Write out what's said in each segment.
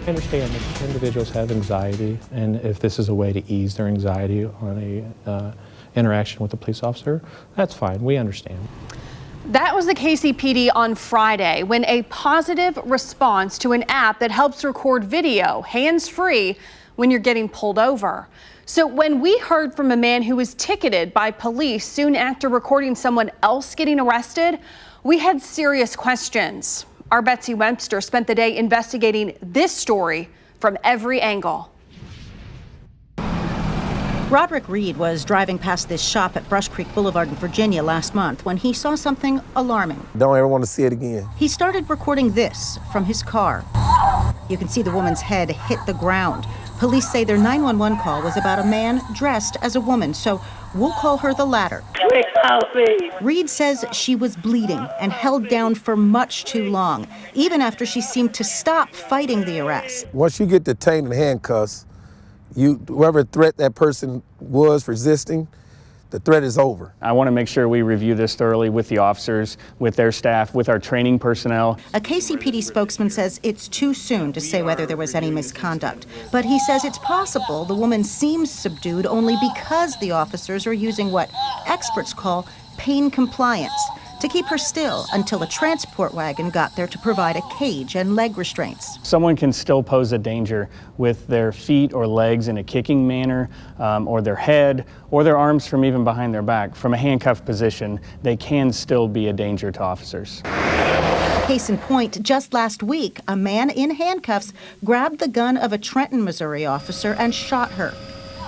I understand that individuals have anxiety, and if this is a way to ease their anxiety on a interaction with a police officer, that's fine. We understand. That was the KCPD on Friday when a positive response to an app that helps record video hands-free when you're getting pulled over. So when we heard from a man who was ticketed by police soon after recording someone else getting arrested, we had serious questions. Our Betsy Webster spent the day investigating this story from every angle. Roderick Reed was driving past this shop at Brush Creek Boulevard in Virginia last month when he saw something alarming. Don't ever want to see it again. He started recording this from his car. You can see the woman's head hit the ground. Police say their 911 call was about a man dressed as a woman, so we'll call her the latter. Reed says she was bleeding and held down for much too long, even after she seemed to stop fighting the arrest. Once you get detained in handcuffs, whoever threat that person was resisting, the threat is over. I want to make sure we review this thoroughly with the officers, with their staff, with our training personnel. A KCPD spokesman says it's too soon to say whether there was any misconduct, but he says it's possible the woman seems subdued only because the officers are using what experts call pain compliance to keep her still until a transport wagon got there to provide a cage and leg restraints. Someone can still pose a danger with their feet or legs in a kicking manner, or their head, or their arms from even behind their back. From a handcuffed position, they can still be a danger to officers. Case in point, just last week, a man in handcuffs grabbed the gun of a Trenton, Missouri officer and shot her.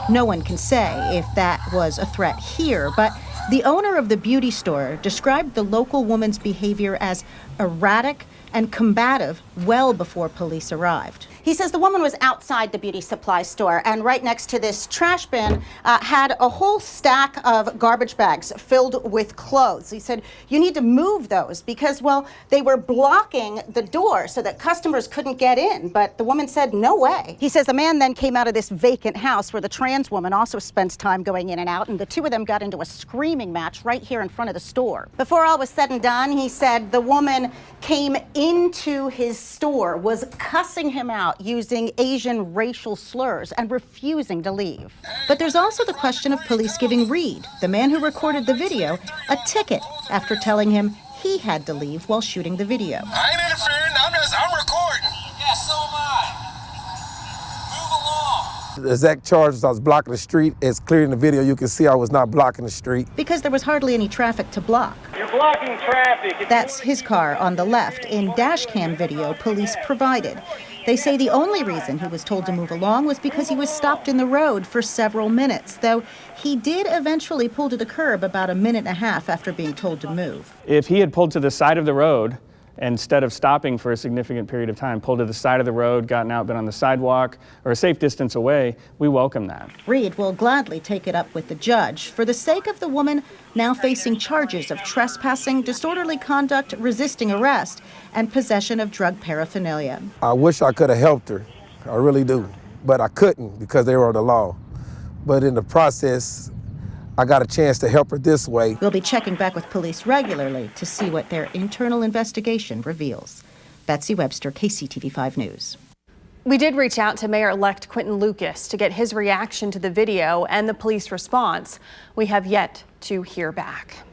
No one can say if that was a threat here, but the owner of the beauty store described the local woman's behavior as erratic and combative well before police arrived. He says the woman was outside the beauty supply store and right next to this trash bin had a whole stack of garbage bags filled with clothes. He said, you need to move those because, well, they were blocking the door so that customers couldn't get in. But the woman said, no way. He says the man then came out of this vacant house where the trans woman also spends time going in and out, and the two of them got into a screaming match right here in front of the store. Before all was said and done, he said the woman came into his store, was cussing him out using Asian racial slurs and refusing to leave. But there's also the question of police giving Reed, the man who recorded the video, a ticket after telling him he had to leave while shooting the video. I ain't interfering, I'm recording. Yeah, so am I. Move along. The exact charge was I was blocking the street. It's clear in the video, you can see I was not blocking the street. Because there was hardly any traffic to block. You're blocking traffic. That's his car on the left in dash cam video police provided. They say the only reason he was told to move along was because he was stopped in the road for several minutes, though he did eventually pull to the curb about a minute and a half after being told to move. If he had pulled to the side of the road, instead of stopping for a significant period of time, pulled to the side of the road, gotten out, been on the sidewalk, or a safe distance away, we welcome that. Reed will gladly take it up with the judge for the sake of the woman now facing charges of trespassing, disorderly conduct, resisting arrest, and possession of drug paraphernalia. I wish I could have helped her, I really do, but I couldn't because they were the law. But in the process, I got a chance to help her this way. We'll be checking back with police regularly to see what their internal investigation reveals. Betsy Webster, KCTV5 News. We did reach out to Mayor-elect Quinton Lucas to get his reaction to the video and the police response. We have yet to hear back.